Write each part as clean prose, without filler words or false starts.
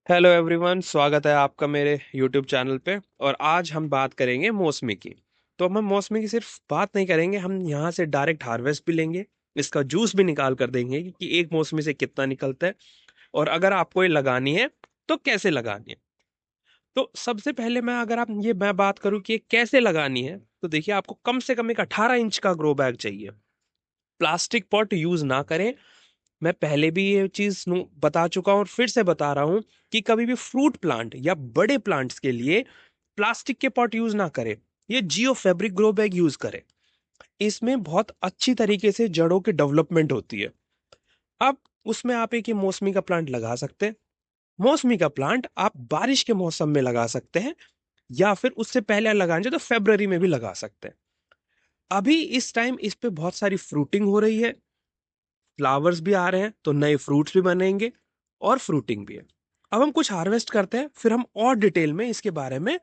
Hello everyone, स्वागत है आपका मेरे यूट्यूब चैनल पे। और आज हम बात करेंगे मौसमी की। तो हम मौसमी की सिर्फ बात नहीं करेंगे, हम यहाँ से डायरेक्ट हार्वेस्ट भी लेंगे, इसका जूस भी निकाल कर देंगे कि एक मौसमी से कितना निकलता है और अगर आपको ये लगानी है तो कैसे लगानी है। तो सबसे पहले मैं बात करूँ कि ये कैसे लगानी है, तो देखिए आपको कम से कम एक 18 इंच का ग्रो बैग चाहिए। प्लास्टिक पॉट यूज ना करें। मैं पहले भी ये चीज बता चुका हूं और फिर से बता रहा हूं कि कभी भी फ्रूट प्लांट या बड़े प्लांट्स के लिए प्लास्टिक के पॉट यूज ना करें। ये जियो फैब्रिक ग्रो बैग यूज करें। इसमें बहुत अच्छी तरीके से जड़ों की डेवलपमेंट होती है। अब उसमें आप एक ये मौसमी का प्लांट लगा सकते हैं। मौसमी का प्लांट आप बारिश के मौसम में लगा सकते हैं या फिर उससे पहले लगाना चाहे तो फेब्रवरी में भी लगा सकते हैं। अभी इस टाइम इस पे बहुत सारी फ्रूटिंग हो रही है, फ्लावर्स भी आ रहे हैं तो नए फ्रूट्स भी बनेंगे और फ्रूटिंग भी है। अब हम कुछ हार्वेस्ट करते हैं, फिर हम और डिटेल में इसके बारे में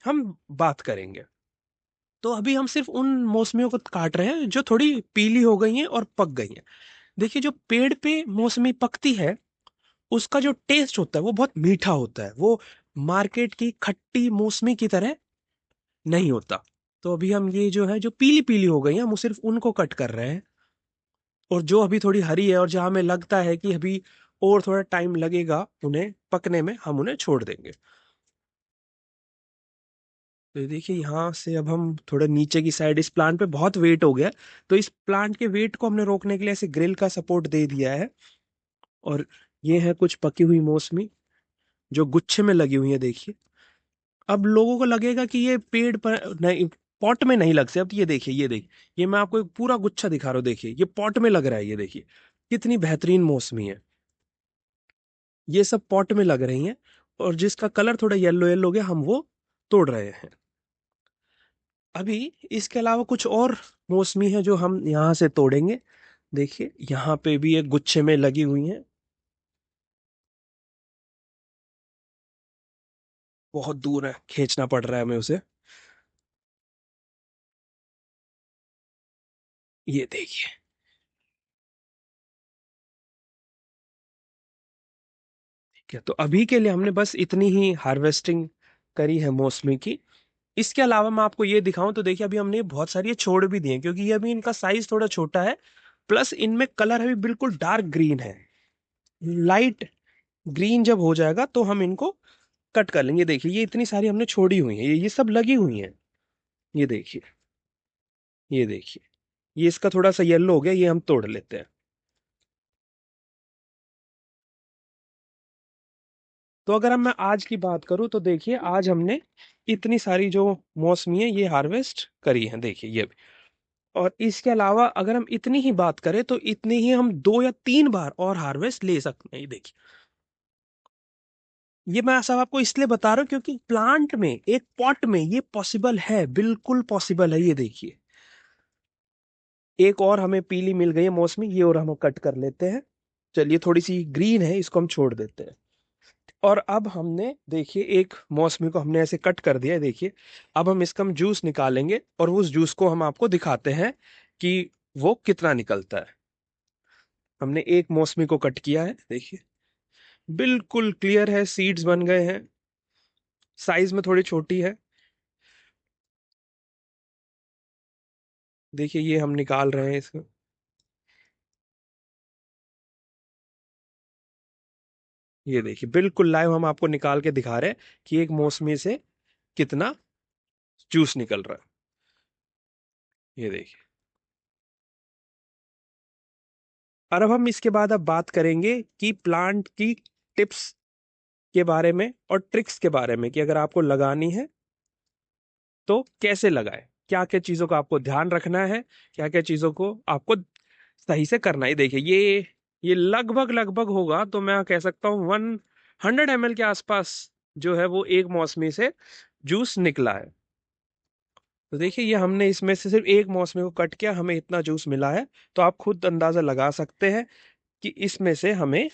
हम बात करेंगे। तो अभी हम सिर्फ उन मौसमियों को काट रहे हैं जो थोड़ी पीली हो गई हैं और पक गई हैं। देखिए, जो पेड़ पे मौसमी पकती है उसका जो टेस्ट होता है वो बहुत मीठा होता है, वो मार्केट की खट्टी मौसमी की तरह नहीं होता। तो अभी हम ये जो है जो पीली पीली हो गई हैं हम सिर्फ उनको कट कर रहे हैं, और जो अभी थोड़ी हरी है और जहां हमें लगता है कि अभी और थोड़ा टाइम लगेगा उन्हें पकने में, हम उन्हें छोड़ देंगे। तो ये देखिए, यहाँ से अब हम थोड़ा नीचे की साइड, इस प्लांट पे बहुत वेट हो गया, तो इस प्लांट के वेट को हमने रोकने के लिए ऐसे ग्रिल का सपोर्ट दे दिया है। और ये है कुछ पकी हुई मौसमी जो गुच्छे में लगी हुई है, देखिए। अब लोगों को लगेगा कि ये पेड़ पर नहीं, पॉट में नहीं लग सकते। अब ये देखिए, ये देखिए, ये मैं आपको एक पूरा गुच्छा दिखा रहा हूँ, देखिए ये पॉट में लग रहा है, ये देखिए कितनी बेहतरीन मौसमी है। ये सब पॉट में लग रही हैं और जिसका कलर थोड़ा येलो येलो हो गया हम वो तोड़ रहे हैं। अभी इसके अलावा कुछ और मौसमी है जो हम यहाँ से तोड़ेंगे। देखिए यहाँ पे भी एक गुच्छे में लगी हुई हैं, बहुत दूर है, खींचना पड़ रहा है हमें उसे। ये देखिए, ठीक है। तो अभी के लिए हमने बस इतनी ही हार्वेस्टिंग करी है मौसमी की। इसके अलावा मैं आपको ये दिखाऊं तो देखिए, अभी हमने बहुत सारी ये छोड़ भी दी हैं क्योंकि ये अभी इनका साइज थोड़ा छोटा है, प्लस इनमें कलर अभी बिल्कुल डार्क ग्रीन है। लाइट ग्रीन जब हो जाएगा तो हम इनको कट कर लेंगे। देखिए ये इतनी सारी हमने छोड़ी हुई है, ये सब लगी हुई हैं। ये देखिए, ये देखिए, ये इसका थोड़ा सा येलो हो गया, ये हम तोड़ लेते हैं। तो अगर हम मैं आज की बात करूं तो देखिए, आज हमने इतनी सारी जो मौसमी है ये हार्वेस्ट करी है, देखिए ये भी। और इसके अलावा अगर हम इतनी ही बात करें तो इतनी ही हम 2 या 3 बार और हार्वेस्ट ले सकते हैं। ये देखिए, ये मैं सब आपको इसलिए बता रहा हूँ क्योंकि प्लांट में, एक पॉट में ये पॉसिबल है, बिल्कुल पॉसिबल है। ये देखिए, एक और हमें पीली मिल गई है मौसमी, ये और हम कट कर लेते हैं। चलिए, थोड़ी सी ग्रीन है, इसको हम छोड़ देते हैं। और अब हमने देखिए एक मौसमी को हमने ऐसे कट कर दिया है, देखिए। अब हम इसका हम जूस निकालेंगे और उस जूस को हम आपको दिखाते हैं कि वो कितना निकलता है। हमने एक मौसमी को कट किया है, देखिए बिल्कुल क्लियर है, सीड्स बन गए हैं, साइज में थोड़ी छोटी है। देखिए ये हम निकाल रहे हैं इसको। ये देखिए बिल्कुल लाइव हम आपको निकाल के दिखा रहे हैं कि एक मौसमी से कितना जूस निकल रहा है। ये देखिए। और अब हम इसके बाद अब बात करेंगे कि प्लांट की टिप्स के बारे में और ट्रिक्स के बारे में, कि अगर आपको लगानी है तो कैसे लगाए, क्या क्या चीजों का आपको ध्यान रखना है, क्या क्या चीजों को आपको सही से करना है। देखिए ये लगभग लगभग होगा तो मैं कह सकता हूँ 100 ml के आसपास जो है वो एक मौसमी से जूस निकला है। तो देखिए, ये हमने इसमें से सिर्फ एक मौसमी को कट किया, हमें इतना जूस मिला है। तो आप खुद अंदाजा लगा सकते हैं कि इसमें से हमें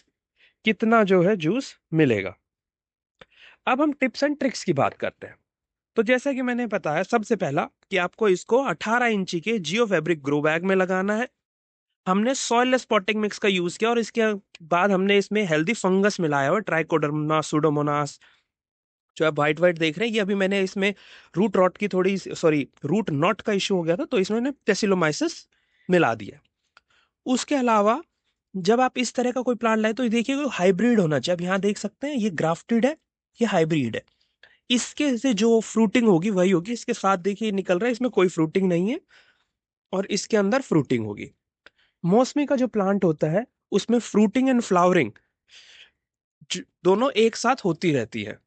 कितना जो है जूस मिलेगा। अब हम टिप्स एंड ट्रिक्स की बात करते हैं। तो जैसा कि मैंने बताया, सबसे पहला कि आपको इसको 18 इंची के जियो फैब्रिक ग्रो बैग में लगाना है। हमने सॉइललेस पॉटिंग मिक्स का यूज किया और इसके बाद हमने इसमें हेल्दी फंगस मिलाया हुआ, ट्राइकोडर्मा, सुडोमोनास। जो आप व्हाइट व्हाइट देख रहे हैं, ये अभी मैंने इसमें रूट रॉट की थोड़ी, सॉरी, रूट नॉट का इशू हो गया था, तो इसमें मैंने टेसिलोमाइसिस मिला दिया। उसके अलावा जब आप इस तरह का कोई प्लांट लाए तो ये देखिए कोई हाइब्रिड होना चाहिए। अब यहाँ देख सकते हैं ये ग्राफ्टेड है, ये हाइब्रिड है। इसके से जो फ्रूटिंग होगी वही होगी। इसके साथ देखिए ये निकल रहा है, इसमें कोई फ्रूटिंग नहीं है, और इसके अंदर फ्रूटिंग होगी। मौसमी का जो प्लांट होता है उसमें फ्रूटिंग एंड फ्लावरिंग दोनों एक साथ होती रहती है।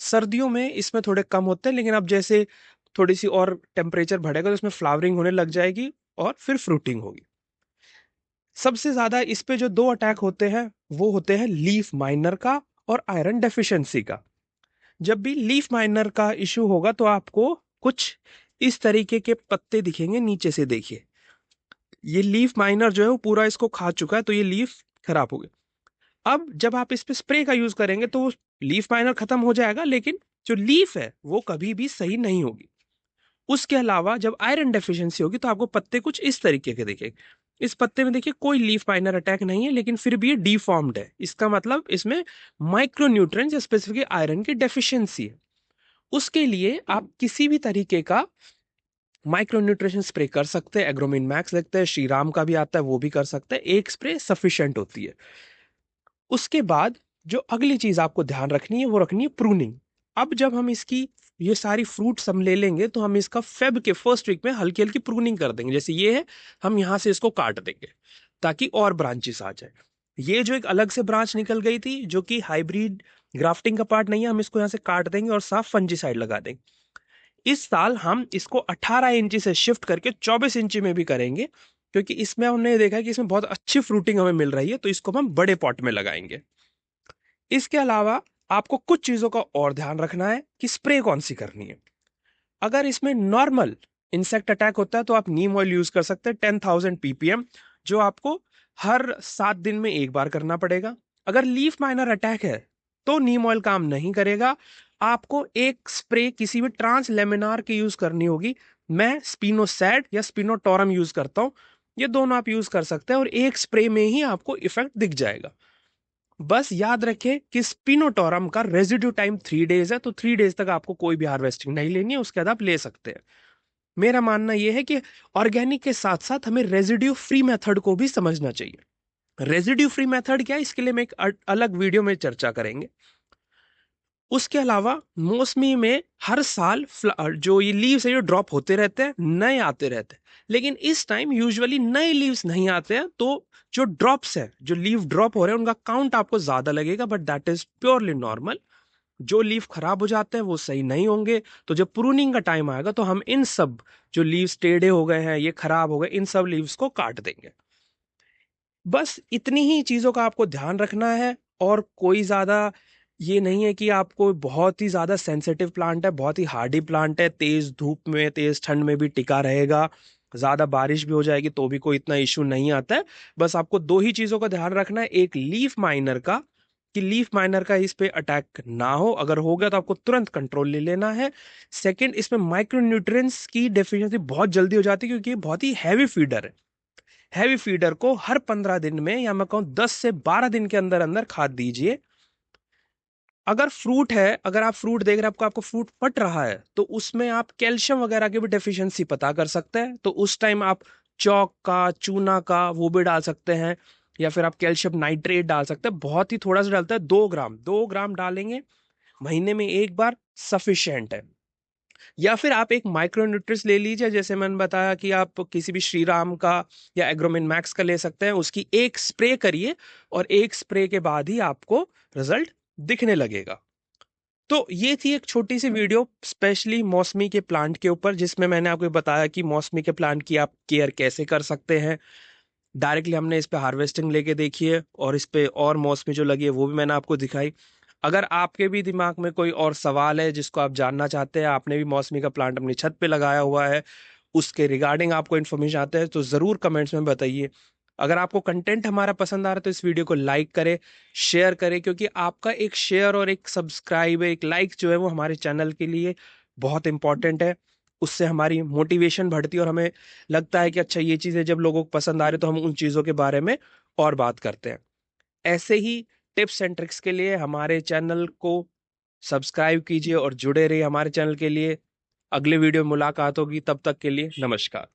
सर्दियों में इसमें थोड़े कम होते हैं, लेकिन अब जैसे थोड़ी सी और टेम्परेचर बढ़ेगा तो इसमें फ्लावरिंग होने लग जाएगी और फिर फ्रूटिंग होगी। सबसे ज्यादा इस पे जो दो अटैक होते हैं वो होते हैं लीफ माइनर का और आयरन डेफिशिएंसी का। जब भी लीफ माइनर का इशू होगा तो आपको कुछ इस तरीके के पत्ते दिखेंगे, नीचे से देखिए। ये लीफ माइनर जो है वो पूरा इसको खा चुका है, तो ये लीफ खराब हो गई। अब जब आप इस पे स्प्रे का यूज करेंगे तो लीफ माइनर खत्म हो जाएगा, लेकिन जो लीफ है वो कभी भी सही नहीं होगी। उसके अलावा जब आयरन डेफिशिएंसी होगी तो आपको पत्ते कुछ इस तरीके के दिखेंगे। इस पत्ते में देखिए कोई लीफ माइनर अटैक नहीं है, लेकिन फिर भी ये डिफॉर्म्ड है। इसका मतलब इसमें माइक्रो न्यूट्रिएंट्स या स्पेसिफिक आयरन की डेफिशिएंसी है। उसके लिए आप किसी भी तरीके का माइक्रो न्यूट्रिशन स्प्रे कर सकते हैं। एग्रोमिन मैक्स लगता है, श्रीराम का भी आता है, वो भी कर सकते हैं। एक स्प्रे सफिशिएंट होती है। उसके बाद जो अगली चीज आपको ध्यान रखनी है वो रखनी है प्रूनिंग। अब जब हम इसकी ये सारी फ्रूट्स हम ले लेंगे तो हम इसका फेब के फर्स्ट वीक में हल्की हल्की प्रूनिंग कर देंगे। जैसे ये है, हम यहाँ से इसको काट देंगे ताकि और ब्रांचेस आ जाए। ये जो एक अलग से ब्रांच निकल गई थी जो कि हाइब्रिड ग्राफ्टिंग का पार्ट नहीं है, हम इसको यहाँ से काट देंगे और साफ फंजीसाइड लगा देंगे। इस साल हम इसको 18 इंची से शिफ्ट करके 24 इंची में भी करेंगे, क्योंकि इसमें हमने देखा है कि इसमें बहुत अच्छी फ्रूटिंग हमें मिल रही है, तो इसको हम बड़े पॉट में लगाएंगे। इसके अलावा आपको कुछ चीजों का और ध्यान रखना है कि स्प्रे कौन सी करनी है। अगर इसमें नॉर्मल इंसेक्ट अटैक होता है तो आप नीम ऑयल यूज कर सकते हैं 10,000 ppm, जो आपको हर 7 दिन में एक बार करना पड़ेगा। अगर लीफ माइनर अटैक है तो नीम ऑयल काम नहीं करेगा, आपको एक स्प्रे किसी भी ट्रांस लेमिनार की यूज करनी होगी। मैं स्पिनोसैड या स्पिनोटोरम यूज करता हूं, ये दोनों आप यूज कर सकते हैं और एक स्प्रे में ही आपको इफेक्ट दिख जाएगा। बस याद रखें कि स्पिनोटोरम का रेजिड्यू टाइम 3 डेज है, तो 3 डेज तक आपको कोई भी हार्वेस्टिंग नहीं लेनी है, उसके बाद आप ले सकते हैं। मेरा मानना यह है कि ऑर्गेनिक के साथ साथ हमें रेजिड्यू फ्री मेथड को भी समझना चाहिए। रेजिड्यू फ्री मेथड क्या है, इसके लिए मैं एक अलग वीडियो में चर्चा करेंगे। उसके अलावा मौसमी में हर साल जो ये लीव्स है ये ड्रॉप होते रहते हैं, नए आते रहते हैं। लेकिन इस टाइम यूजुअली नए लीव्स नहीं आते हैं, तो जो ड्रॉप्स है, जो लीव ड्रॉप हो रहे हैं, उनका काउंट आपको ज्यादा लगेगा, but that is purely normal. जो लीफ खराब हो जाते हैं वो सही नहीं होंगे। तो जब प्रूनिंग का टाइम आएगा तो हम इन सब जो लीव्स टेढ़े हो गए हैं, ये खराब हो गए, इन सब लीव्स को काट देंगे। बस इतनी ही चीजों का आपको ध्यान रखना है, और कोई ज्यादा ये नहीं है कि आपको बहुत ही ज्यादा सेंसिटिव प्लांट है, बहुत ही हार्डी प्लांट है, तेज धूप में तेज ठंड में भी टिका रहेगा, ज्यादा बारिश भी हो जाएगी तो भी कोई इतना इशू नहीं आता है। बस आपको दो ही चीजों का ध्यान रखना है, एक लीफ माइनर का, कि लीफ माइनर का इस पे अटैक ना हो, अगर हो गया तो आपको तुरंत कंट्रोल ले लेना है। सेकंड, इसमें माइक्रो न्यूट्रिएंट्स की डेफिशिएंसी बहुत जल्दी हो जाती है, क्योंकि ये बहुत ही हैवी फीडर है। हैवी फीडर को हर 15 दिन में, या मैं कहूं 10 से 12 दिन के अंदर अंदर खाद दीजिए। अगर फ्रूट है, अगर आप फ्रूट देख रहे हैं, आपको आपको फ्रूट फट रहा है, तो उसमें आप कैल्शियम वगैरह की भी डेफिशिएंसी पता कर सकते हैं, तो उस टाइम आप चौक का, चूना का वो भी डाल सकते हैं, या फिर आप कैल्शियम नाइट्रेट डाल सकते हैं। बहुत ही थोड़ा सा डालता है, 2 ग्राम, 2 ग्राम डालेंगे महीने में एक बार, सफिशिएंट है। या फिर आप एक माइक्रोन्यूट्रिएंट्स ले लीजिए, जैसे मैंने बताया कि आप किसी भी श्रीराम का या एग्रोमिन मैक्स का ले सकते हैं, उसकी एक स्प्रे करिए और एक स्प्रे के बाद ही आपको रिजल्ट दिखने लगेगा। तो ये थी एक छोटी सी वीडियो स्पेशली मौसमी के प्लांट के ऊपर, जिसमें मैंने आपको बताया कि मौसमी के प्लांट की आप केयर कैसे कर सकते हैं। डायरेक्टली हमने इस पे हार्वेस्टिंग लेके देखी है, और इस पे और मौसमी जो लगी है वो भी मैंने आपको दिखाई। अगर आपके भी दिमाग में कोई और सवाल है जिसको आप जानना चाहते हैं, आपने भी मौसमी का प्लांट अपनी छत पे लगाया हुआ है, उसके रिगार्डिंग आपको इन्फॉर्मेशन आता है, तो ज़रूर कमेंट्स में बताइए। अगर आपको कंटेंट हमारा पसंद आ रहा है तो इस वीडियो को लाइक करें, शेयर करें, क्योंकि आपका एक शेयर और एक सब्सक्राइब, एक लाइक जो है वो हमारे चैनल के लिए बहुत इंपॉर्टेंट है। उससे हमारी मोटिवेशन बढ़ती है और हमें लगता है कि अच्छा ये चीज़ें जब लोगों को पसंद आ रही तो हम उन चीज़ों के बारे में और बात करते हैं। ऐसे ही टिप्स एंड ट्रिक्स के लिए हमारे चैनल को सब्सक्राइब कीजिए और जुड़े रहिए हमारे चैनल के लिए। अगले वीडियो में मुलाकात होगी, तब तक के लिए नमस्कार।